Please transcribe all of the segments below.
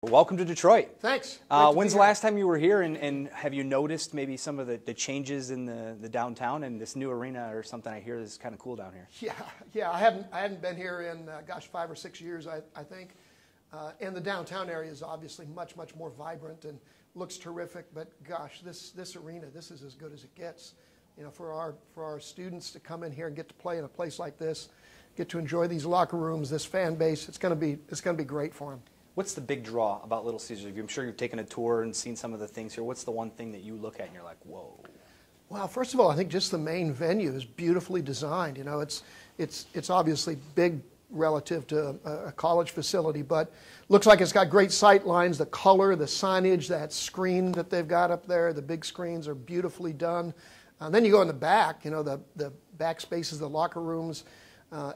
Well, welcome to Detroit. Thanks. When's the last time you were here, and have you noticed maybe some of the changes in the downtown and this new arena or something? I hear is kind of cool down here. Yeah. I haven't been here in 5 or 6 years, I think. And the downtown area is obviously much more vibrant and looks terrific. But gosh, this arena, this is as good as it gets. You know, for our students to come in here and get to play in a place like this, get to enjoy these locker rooms, this fan base, it's going to be great for them. What's the big draw about Little Caesars? I'm sure you've taken a tour and seen some of the things here. What's the one thing that you look at and you're like, whoa? Well, first of all, I think just the main venue is beautifully designed. You know, it's obviously big relative to a college facility, but looks like it's got great sight lines. The color, the signage, that screen that they've got up there, the big screens are beautifully done. Then you go in the back, you know, the back spaces, the locker rooms,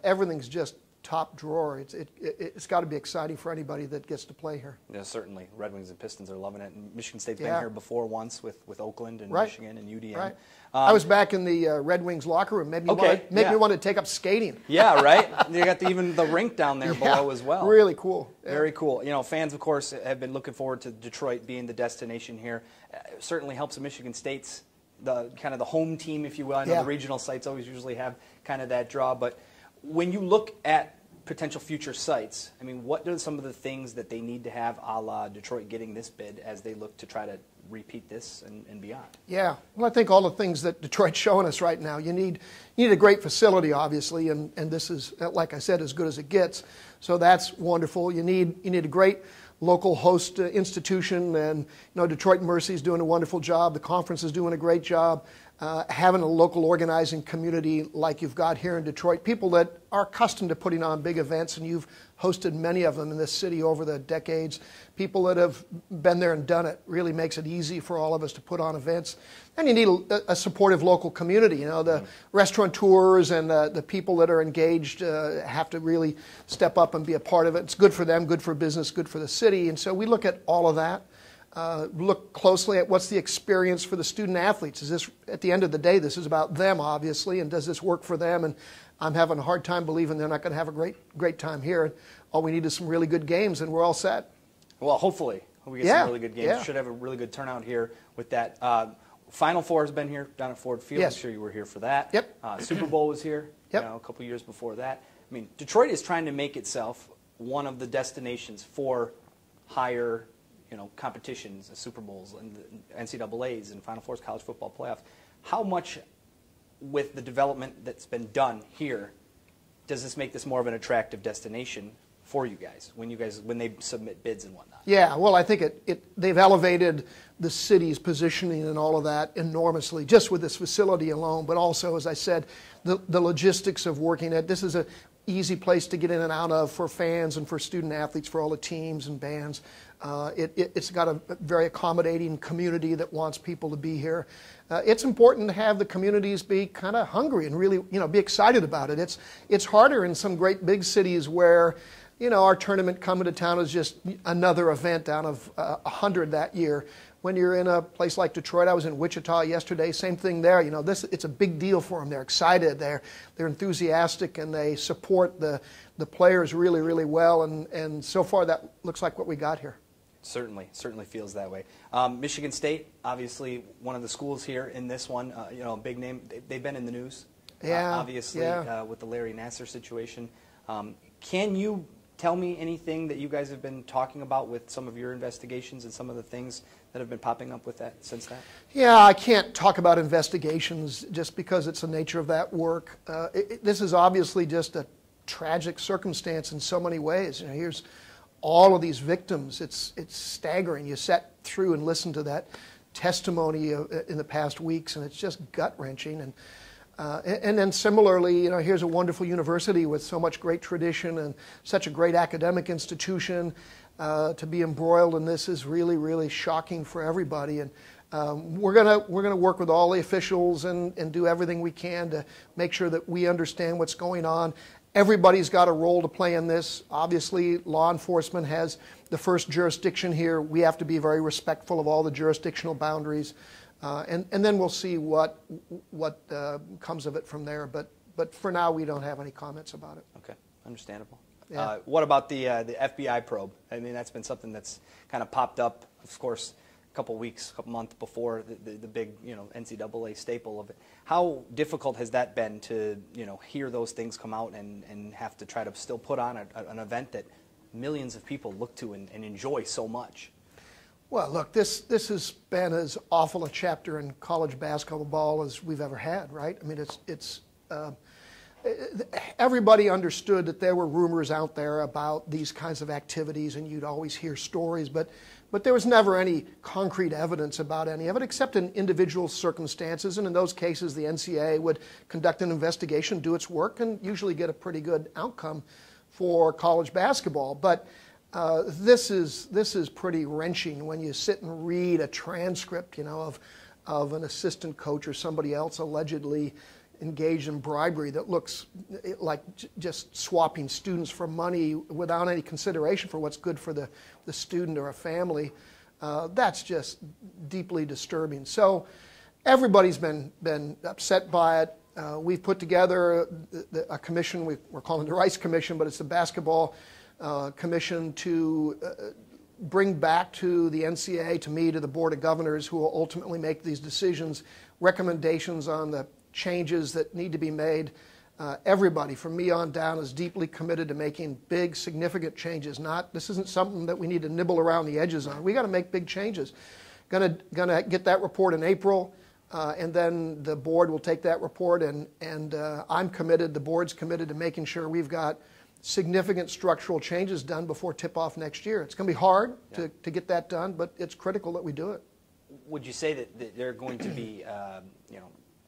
everything's just top drawer. It's got to be exciting for anybody that gets to play here. Yeah, certainly. Red Wings and Pistons are loving it. And Michigan State's been here before once with Oakland and Michigan and UDM. Right. I was back in the Red Wings locker room. Made me want to take up skating. Yeah, right? You got even the rink down there below as well. Really cool. Yeah. Very cool. You know, fans, of course, have been looking forward to Detroit being the destination here. It certainly helps Michigan State's the home team, if you will. I know the regional sites always usually have kind of that draw, but when you look at potential future sites, I mean, what are some of the things that they need to have a la Detroit getting this bid as they look to try to repeat this and beyond? Yeah, well, I think all the things that Detroit's showing us right now, you need a great facility, obviously, and this is, like I said, as good as it gets. So that's wonderful. You need a great local host institution, and you know, Detroit Mercy is doing a wonderful job. The conference is doing a great job. Having a local organizing community like you've got here in Detroit, people that are accustomed to putting on big events, and you've hosted many of them in this city over the decades, people that have been there and done it, really makes it easy for all of us to put on events. And you need a supportive local community. You know, the restaurateurs and the people that are engaged have to really step up and be a part of it. It's good for them, good for business, good for the city. And so we look at all of that. Look closely at what's the experience for the student athletes. Is this, at the end of the day, this is about them, obviously, and does this work for them? And I'm having a hard time believing they're not going to have a great time here. All we need is some really good games, and we're all set. Well, hopefully we get some really good games. Yeah. Should have a really good turnout here with that. Final Four has been here down at Ford Field. Yes. I'm sure you were here for that. Yep. Super Bowl was here. Yep. You know, a couple years before that. I mean, Detroit is trying to make itself one of the destinations for higher, you know, competitions, Super Bowls, and the NCAAs and Final Fours, college football playoffs. How much, with the development that's been done here, does this make this more of an attractive destination for you guys when they submit bids and whatnot? Yeah, well, I think they've elevated the city's positioning and all of that enormously, just with this facility alone. But also, as I said, the logistics of working it. This is an easy place to get in and out of for fans and for student athletes, for all the teams and bands. It's got a very accommodating community that wants people to be here. It's important to have the communities be kind of hungry and really, you know, be excited about it. It's harder in some great big cities where, you know, our tournament coming to town is just another event out of 100 that year. When you're in a place like Detroit, I was in Wichita yesterday, same thing there. You know, it's a big deal for them. They're excited, they're enthusiastic, and they support the players really, really well. And so far, that looks like what we got here. Certainly feels that way. Michigan State, obviously one of the schools here in this one, you know, a big name. They've been in the news, obviously, with the Larry Nassar situation. Can you tell me anything that you guys have been talking about with some of your investigations and some of the things that have been popping up with that since that? Yeah, I can't talk about investigations just because it's the nature of that work. This is obviously just a tragic circumstance in so many ways. You know, here's all of these victims. It's staggering. You sat through and listened to that testimony in the past weeks, and it's just gut-wrenching. And then similarly, you know, here's a wonderful university with so much great tradition and such a great academic institution. To be embroiled in this is really, really shocking for everybody. And we're gonna work with all the officials and do everything we can to make sure that we understand what's going on. Everybody's got a role to play in this. Obviously, law enforcement has the first jurisdiction here. We have to be very respectful of all the jurisdictional boundaries. And then we'll see what comes of it from there. But for now, we don't have any comments about it. Okay, understandable. Yeah. What about the FBI probe? I mean, that's been something that's kind of popped up, of course, a couple months before the big, NCAA staple of it. How difficult has that been to, hear those things come out and have to try to still put on an event that millions of people look to and enjoy so much? Well, look, this has been as awful a chapter in college basketball as we've ever had, right? I mean, everybody understood that there were rumors out there about these kinds of activities, and you'd always hear stories, but there was never any concrete evidence about any of it, except in individual circumstances. And in those cases, the NCAA would conduct an investigation, do its work, and usually get a pretty good outcome for college basketball. But this is pretty wrenching when you sit and read a transcript, of an assistant coach or somebody else allegedly engaged in bribery that looks like just swapping students for money without any consideration for what's good for the student or a family. That's just deeply disturbing. So everybody's been upset by it. We've put together a commission, we're calling it the Rice Commission, but it's the basketball commission to bring back to the NCAA, to me, to the Board of Governors, who will ultimately make these decisions, recommendations on the changes that need to be made. Everybody from me on down is deeply committed to making big, significant changes. This isn't something that we need to nibble around the edges on. We got to make big changes. Gonna get that report in April, and then the board will take that report, and I'm committed, the board's committed to making sure we've got significant structural changes done before tip-off next year. It's going to be hard to get that done, but it's critical that we do it. Would you say that they're going to be,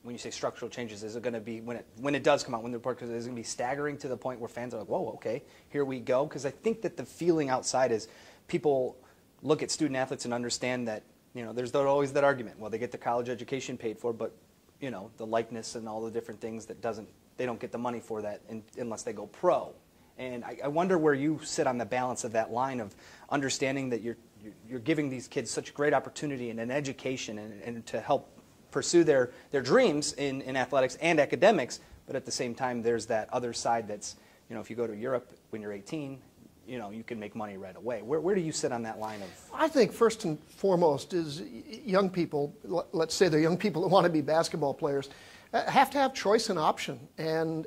when you say structural changes, is it going to be, when it does come out, when the report comes out, is it going to be staggering to the point where fans are like, whoa, okay, here we go? Because I think that the feeling outside is people look at student athletes and understand that, there's always that argument. Well, they get the college education paid for, but, the likeness and all the different things they don't get the money for that unless they go pro. And I wonder where you sit on the balance of that line of understanding that you're giving these kids such great opportunity and an education and to help pursue their dreams in athletics and academics, but at the same time there's that other side that's, if you go to Europe when you're 18, you can make money right away. Where do you sit on that line of? I think first and foremost is young people, let's say they're young people that want to be basketball players, have to have choice and option, and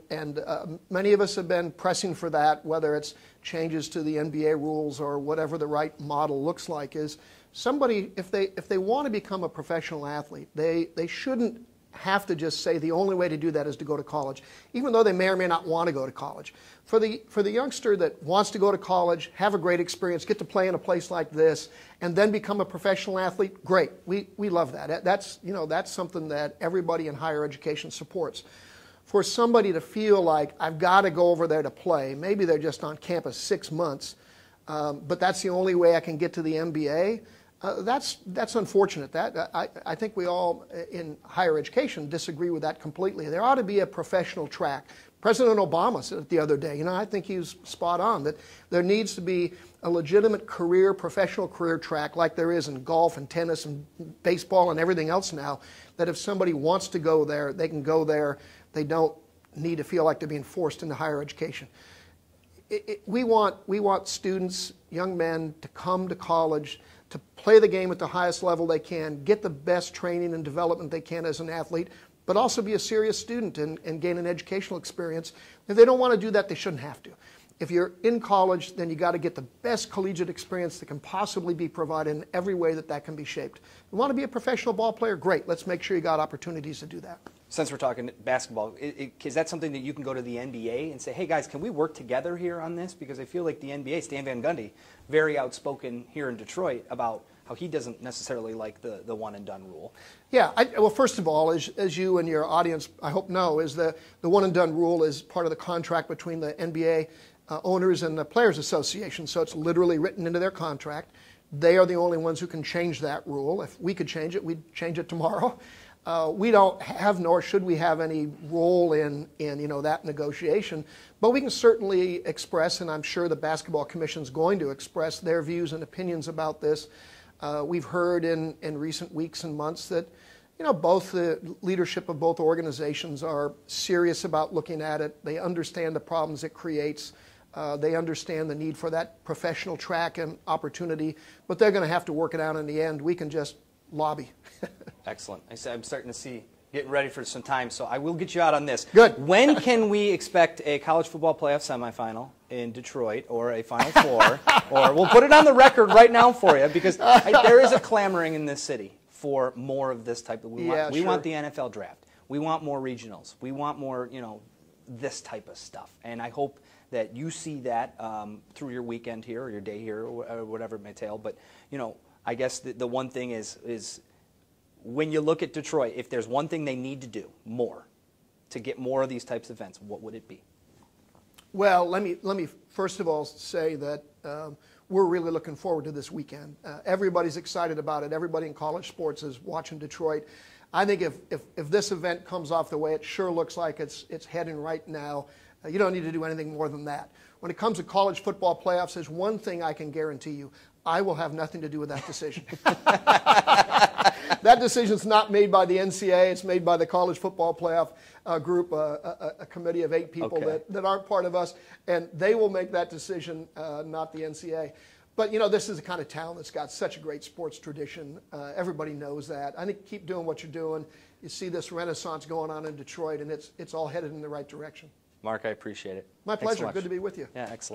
many of us have been pressing for that, whether it's changes to the NBA rules or whatever the right model looks like. Is somebody, if they want to become a professional athlete, they shouldn't have to just say the only way to do that is to go to college, even though they may or may not want to go to college. For the youngster that wants to go to college, have a great experience, get to play in a place like this, and then become a professional athlete, great. We love that. That's something that everybody in higher education supports. For somebody to feel like I've got to go over there to play, maybe they're just on campus 6 months, but that's the only way I can get to the NBA. That's unfortunate. I think we all in higher education disagree with that completely. There ought to be a professional track. President Obama said it the other day. I think he was spot on, that there needs to be a legitimate professional career track like there is in golf and tennis and baseball and everything else now, that if somebody wants to go there, they can go there. They don't need to feel like they're being forced into higher education. We want students, young men, to come to college, to play the game at the highest level they can, get the best training and development they can as an athlete, but also be a serious student and gain an educational experience. If they don't want to do that, they shouldn't have to. If you're in college, then you got to get the best collegiate experience that can possibly be provided in every way that can be shaped. You want to be a professional ball player? Great. Let's make sure you got opportunities to do that. Since we're talking basketball, is that something that you can go to the NBA and say, hey guys, can we work together here on this? Because I feel like the NBA, Stan Van Gundy, very outspoken here in Detroit about how he doesn't necessarily like the one and done rule. Yeah, well, first of all, as you and your audience, I hope know, is the one and done rule is part of the contract between the NBA owners and the Players Association, so it's literally written into their contract. They are the only ones who can change that rule. If we could change it, we'd change it tomorrow. We don't have, nor should we have, any role in that negotiation, but we can certainly express, and I'm sure the Basketball Commission is going to express their views and opinions about this. We've heard in recent weeks and months that both the leadership of both organizations are serious about looking at it. They understand the problems it creates. They understand the need for that professional track and opportunity, but they're going to have to work it out in the end. We can just lobby. Excellent. I'm starting to see, getting ready for some time, so I will get you out on this. Good. When can we expect a college football playoff semifinal in Detroit, or a Final Four? Or we'll put it on the record right now for you, because there is a clamoring in this city for more of this type of. We want the NFL draft. We want more regionals. We want more, this type of stuff. And I hope that you see that through your weekend here, or your day here, or whatever it may entail. But I guess the one thing is when you look at Detroit, if there's one thing they need to do more to get more of these types of events, what would it be? Well, let me first of all say that we're really looking forward to this weekend. Everybody's excited about it. Everybody in college sports is watching Detroit. I think if this event comes off the way it sure looks like it's heading right now, you don't need to do anything more than that. When it comes to college football playoffs, there's one thing I can guarantee you. I will have nothing to do with that decision. That decision's not made by the NCAA. It's made by the College Football Playoff group, a committee of 8 people that aren't part of us, and they will make that decision, not the NCAA. But, this is the kind of town that's got such a great sports tradition. Everybody knows that. I think keep doing what you're doing. You see this renaissance going on in Detroit, and it's all headed in the right direction. Mark, I appreciate it. My pleasure. Good to be with you. Yeah, excellent.